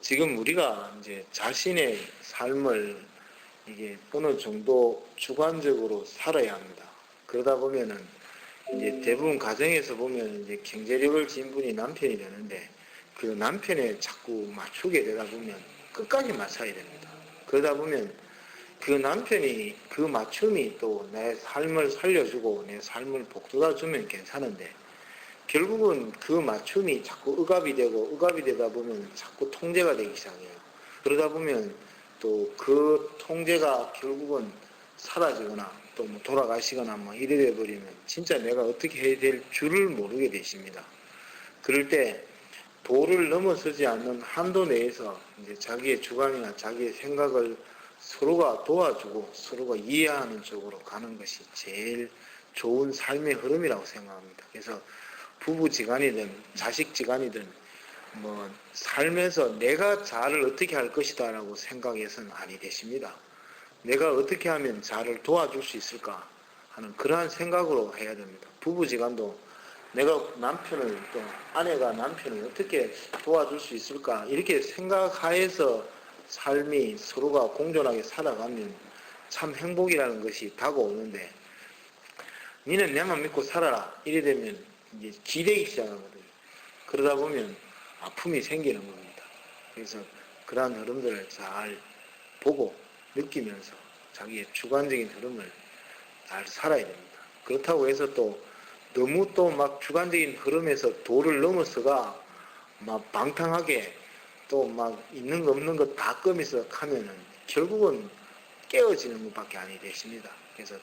지금 우리가 이제 자신의 삶을 이게 어느 정도 주관적으로 살아야 합니다. 그러다 보면은 이제 대부분 가정에서 보면 이제 경제력을 지닌 분이 남편이 되는데 그 남편에 자꾸 맞추게 되다 보면 끝까지 맞춰야 됩니다. 그러다 보면 그 남편이 그 맞춤이 또 내 삶을 살려주고 내 삶을 복돋아주면 괜찮은데 결국은 그 맞춤이 자꾸 억압이 되고 억압이 되다 보면 자꾸 통제가 되기 시작해요. 그러다 보면 또 그 통제가 결국은 사라지거나 또 뭐 돌아가시거나 뭐 이래 돼 버리면 진짜 내가 어떻게 해야 될 줄을 모르게 되십니다. 그럴 때 도를 넘어서지 않는 한도 내에서 이제 자기의 주관이나 자기의 생각을 서로가 도와주고 서로가 이해하는 쪽으로 가는 것이 제일 좋은 삶의 흐름이라고 생각합니다. 그래서 부부지간이든 자식지간이든 뭐 삶에서 내가 자를 어떻게 할 것이다 라고 생각해서는 아니 되십니다. 내가 어떻게 하면 자를 도와줄 수 있을까 하는 그러한 생각으로 해야 됩니다. 부부지간도 내가 남편을 또 아내가 남편을 어떻게 도와줄 수 있을까 이렇게 생각하여서 삶이 서로가 공존하게 살아가면 참 행복이라는 것이 다가오는데 니는 내만 믿고 살아라 이래 되면 이제 기대기 시작하거든요. 그러다 보면 아픔이 생기는 겁니다. 그래서 그러한 흐름들을 잘 보고 느끼면서 자기의 주관적인 흐름을 잘 살아야 됩니다. 그렇다고 해서 또 너무 또 막 주관적인 흐름에서 도를 넘어서가 막 방탕하게 또 막 있는 거 없는 거 다 끄면서 하면은 결국은 깨어지는 것밖에 아니 되십니다. 그래서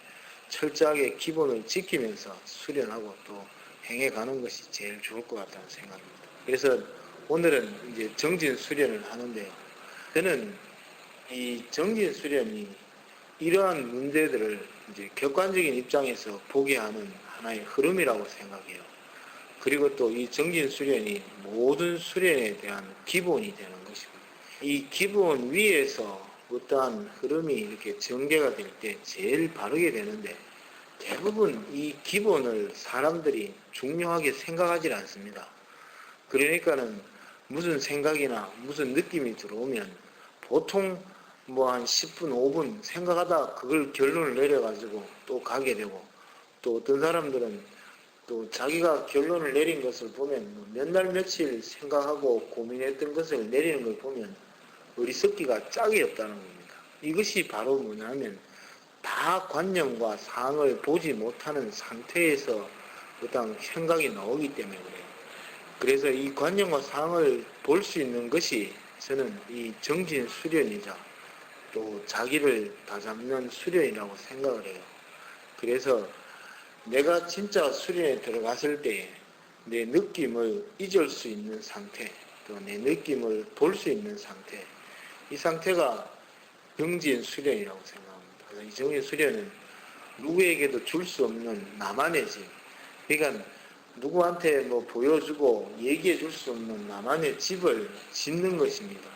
철저하게 기본을 지키면서 수련하고 또 행해가는 것이 제일 좋을 것 같다는 생각입니다. 그래서 오늘은 이제 정진 수련을 하는데요. 저는 이 정진 수련이 이러한 문제들을 이제 객관적인 입장에서 보게 하는 하나의 흐름이라고 생각해요. 그리고 또 이 정진 수련이 모든 수련에 대한 기본이 되는 것입니다. 이 기본 위에서 어떠한 흐름이 이렇게 전개가 될 때 제일 바르게 되는데 대부분 이 기본을 사람들이 중요하게 생각하지 않습니다. 그러니까는 무슨 생각이나 무슨 느낌이 들어오면 보통 뭐 한 10분, 5분 생각하다 그걸 결론을 내려가지고 또 가게 되고 또 어떤 사람들은 또 자기가 결론을 내린 것을 보면 몇 날 며칠 생각하고 고민했던 것을 내리는 걸 보면 어리석기가 짝이 없다는 겁니다. 이것이 바로 뭐냐면 다 관념과 상을 보지 못하는 상태에서 어떤 생각이 나오기 때문에 그래요. 그래서 이 관념과 상을 볼 수 있는 것이 저는 이 정진 수련이자 또 자기를 다잡는 수련이라고 생각을 해요. 그래서 내가 진짜 수련에 들어갔을 때 내 느낌을 잊을 수 있는 상태, 또 내 느낌을 볼 수 있는 상태, 이 상태가 정진 수련이라고 생각합니다. 그래서 이 정진 수련은 누구에게도 줄 수 없는 나만의 집, 그러니까 누구한테 뭐 보여주고 얘기해 줄 수 없는 나만의 집을 짓는 것입니다.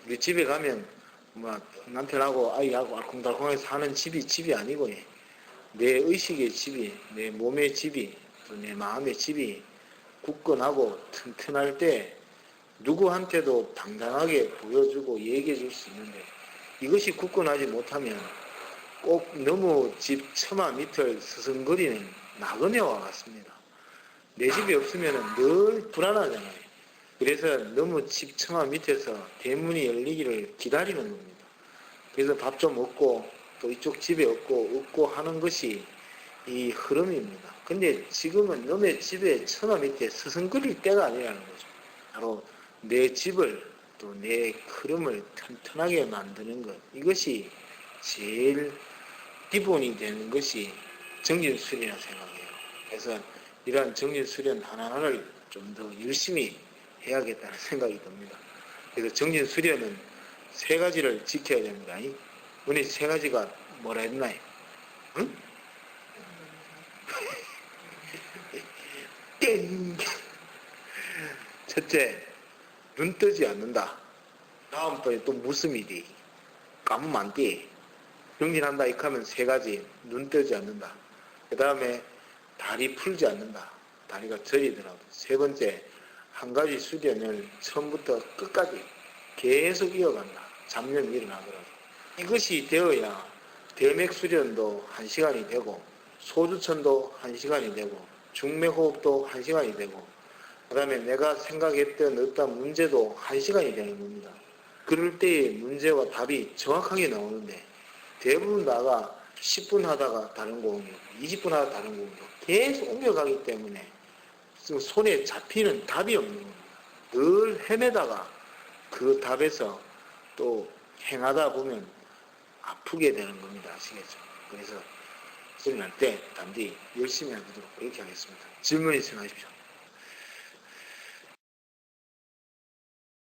우리 집에 가면 뭐 남편하고 아이하고 알콩달콩하게 사는 집이 아니고 내 의식의 집이, 내 몸의 집이, 또 내 마음의 집이 굳건하고 튼튼할 때 누구한테도 당당하게 보여주고 얘기해 줄 수 있는데 이것이 굳건하지 못하면 꼭 너무 집 처마 밑을 서성거리는 나그네와 같습니다. 내 집이 없으면 늘 불안하잖아요. 그래서 너무 집 처마 밑에서 대문이 열리기를 기다리는 겁니다. 그래서 밥 좀 얻고 또 이쪽 집에 얻고 하는 것이 이 흐름입니다. 근데 지금은 너의 집에 처마 밑에 서성거릴 때가 아니라는 거죠. 바로 내 집을 또 내 흐름을 튼튼하게 만드는 것, 이것이 제일 기본이 되는 것이 정진수련이라고 생각해요. 그래서 이러한 정진수련 하나하나를 좀 더 열심히 해야겠다는 생각이 듭니다. 그래서 정진수련은 세 가지를 지켜야 됩니다. 오늘 세 가지가 뭐라 했나요? 응? 땡! 첫째, 눈 뜨지 않는다. 다음번에 또 무슨 일이? 까면 안 돼. 정진한다 이렇게 하면 세 가지. 눈 뜨지 않는다. 그 다음에 다리 풀지 않는다. 다리가 저리더라도. 세 번째, 한 가지 수련을 처음부터 끝까지 계속 이어간다. 잡념이 일어나더라도. 이것이 되어야 대맥 수련도 1시간이 되고 소주천도 1시간이 되고 중맥호흡도 1시간이 되고 그 다음에 내가 생각했던 어떤 문제도 1시간이 되는 겁니다. 그럴 때의 문제와 답이 정확하게 나오는데 대부분 나가 10분 하다가 다른 공이고 20분 하다가 다른 공이고 계속 옮겨가기 때문에 손에 잡히는 답이 없는 겁니다. 늘 헤매다가 그 답에서 또 행하다 보면 아프게 되는 겁니다. 아시겠죠? 그래서 수련할 때 단디 열심히 하도록 그렇게 하겠습니다. 질문 있으면 하십시오.